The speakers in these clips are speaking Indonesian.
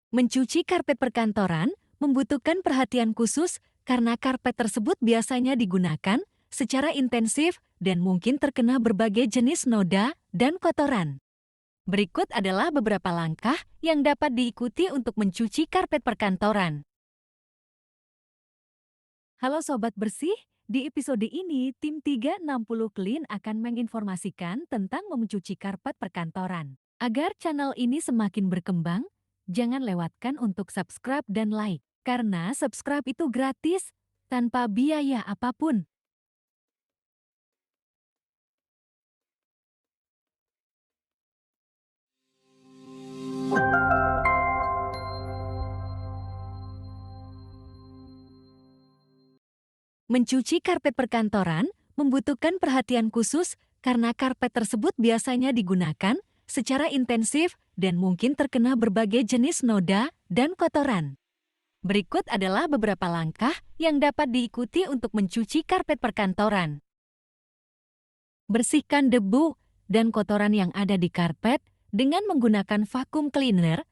Mencuci karpet perkantoran membutuhkan perhatian khusus karena karpet tersebut biasanya digunakan secara intensif dan mungkin terkena berbagai jenis noda dan kotoran. Berikut adalah beberapa langkah yang dapat diikuti untuk mencuci karpet perkantoran. Halo Sobat Bersih, di episode ini tim 360 Clean akan menginformasikan tentang mencuci karpet perkantoran. Agar channel ini semakin berkembang, jangan lewatkan untuk subscribe dan like, karena subscribe itu gratis, tanpa biaya apapun. Mencuci karpet perkantoran membutuhkan perhatian khusus karena karpet tersebut biasanya digunakan secara intensif dan mungkin terkena berbagai jenis noda dan kotoran. Berikut adalah beberapa langkah yang dapat diikuti untuk mencuci karpet perkantoran. Bersihkan debu dan kotoran yang ada di karpet dengan menggunakan vacuum cleaner.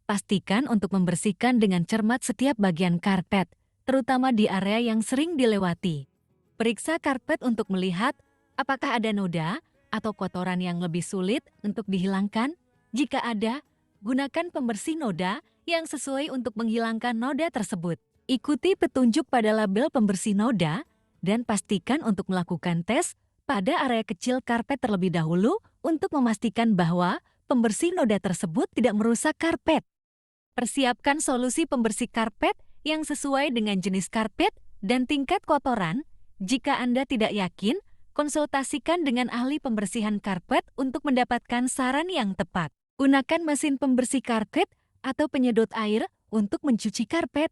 Pastikan untuk membersihkan dengan cermat setiap bagian karpet, terutama di area yang sering dilewati. Periksa karpet untuk melihat apakah ada noda atau kotoran yang lebih sulit untuk dihilangkan. Jika ada, gunakan pembersih noda yang sesuai untuk menghilangkan noda tersebut. Ikuti petunjuk pada label pembersih noda dan pastikan untuk melakukan tes pada area kecil karpet terlebih dahulu untuk memastikan bahwa pembersih noda tersebut tidak merusak karpet. Persiapkan solusi pembersih karpet yang sesuai dengan jenis karpet dan tingkat kotoran. Jika Anda tidak yakin, konsultasikan dengan ahli pembersihan karpet untuk mendapatkan saran yang tepat. Gunakan mesin pembersih karpet atau penyedot air untuk mencuci karpet.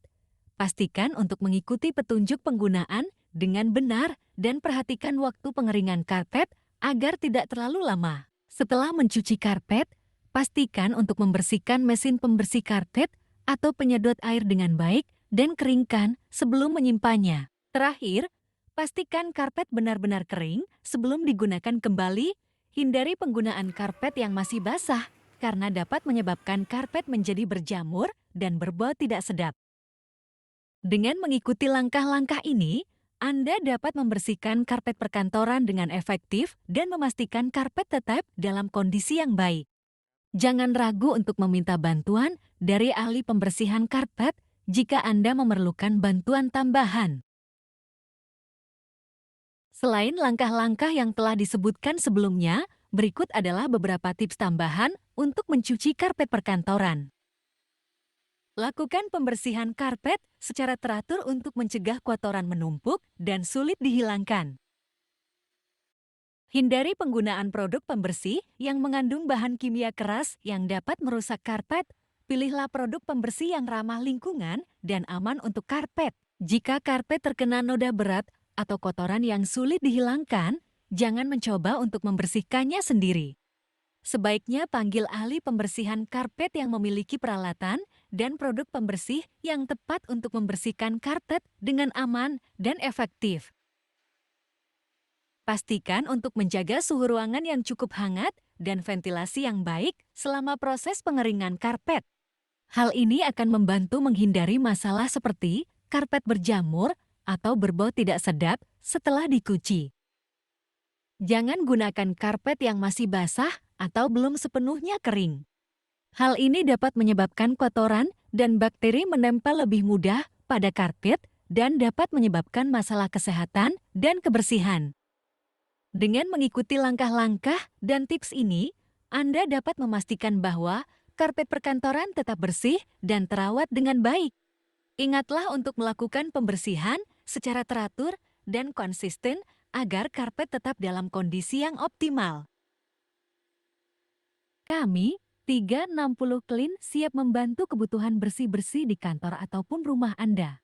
Pastikan untuk mengikuti petunjuk penggunaan dengan benar dan perhatikan waktu pengeringan karpet agar tidak terlalu lama. Setelah mencuci karpet, pastikan untuk membersihkan mesin pembersih karpet atau penyedot air dengan baik dan keringkan sebelum menyimpannya. Terakhir, pastikan karpet benar-benar kering sebelum digunakan kembali. Hindari penggunaan karpet yang masih basah karena dapat menyebabkan karpet menjadi berjamur dan berbau tidak sedap. Dengan mengikuti langkah-langkah ini, Anda dapat membersihkan karpet perkantoran dengan efektif dan memastikan karpet tetap dalam kondisi yang baik. Jangan ragu untuk meminta bantuan dari ahli pembersihan karpet jika Anda memerlukan bantuan tambahan. Selain langkah-langkah yang telah disebutkan sebelumnya, berikut adalah beberapa tips tambahan untuk mencuci karpet perkantoran. Lakukan pembersihan karpet secara teratur untuk mencegah kotoran menumpuk dan sulit dihilangkan. Hindari penggunaan produk pembersih yang mengandung bahan kimia keras yang dapat merusak karpet. Pilihlah produk pembersih yang ramah lingkungan dan aman untuk karpet. Jika karpet terkena noda berat atau kotoran yang sulit dihilangkan, jangan mencoba untuk membersihkannya sendiri. Sebaiknya panggil ahli pembersihan karpet yang memiliki peralatan dan produk pembersih yang tepat untuk membersihkan karpet dengan aman dan efektif. Pastikan untuk menjaga suhu ruangan yang cukup hangat dan ventilasi yang baik selama proses pengeringan karpet. Hal ini akan membantu menghindari masalah seperti karpet berjamur atau berbau tidak sedap setelah dicuci. Jangan gunakan karpet yang masih basah atau belum sepenuhnya kering. Hal ini dapat menyebabkan kotoran dan bakteri menempel lebih mudah pada karpet dan dapat menyebabkan masalah kesehatan dan kebersihan. Dengan mengikuti langkah-langkah dan tips ini, Anda dapat memastikan bahwa karpet perkantoran tetap bersih dan terawat dengan baik. Ingatlah untuk melakukan pembersihan secara teratur dan konsisten agar karpet tetap dalam kondisi yang optimal. Kami, 360 Clean, siap membantu kebutuhan bersih-bersih di kantor ataupun rumah Anda.